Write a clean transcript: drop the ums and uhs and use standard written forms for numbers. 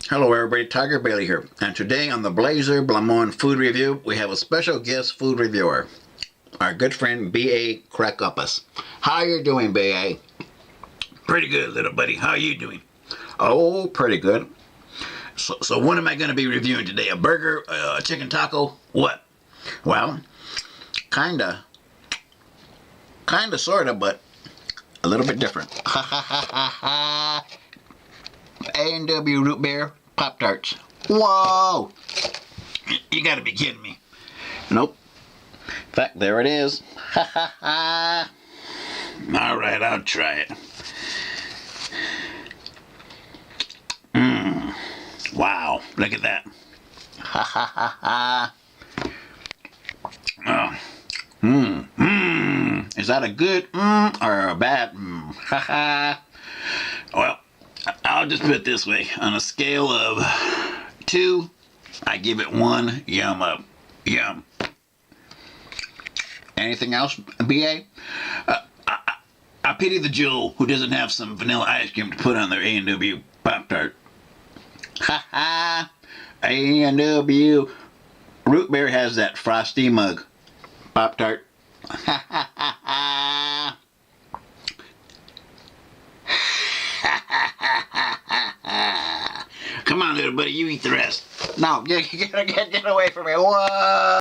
Hello everybody, Tiger Bailey here, and today on the Blazor Blahmon food review, we have a special guest food reviewer, our good friend B.A. Crackupus. How you doing, B.A.? Pretty good, little buddy. How you doing? Oh, pretty good. So what am I going to be reviewing today? A burger? A chicken taco? What? Well, kinda, sorta, but a little bit different. A&W root beer Pop-Tarts. Whoa! You got to be kidding me. Nope. In fact, there it is. Ha ha ha! All right, I'll try it. Wow, look at that. Ha ha ha ha! Is that a good or a bad Ha ha! Well, I'll just put it this way. On a scale of 2, I give it 1 yum up. Yum. Anything else, B.A.? I pity the Joe who doesn't have some vanilla ice cream to put on their A&W Pop-Tart. Ha ha! A&W root beer has that frosty mug. Pop-Tart. Ha ha ha ha! Come on, little buddy, you eat the rest. No, get away from me. Whoa!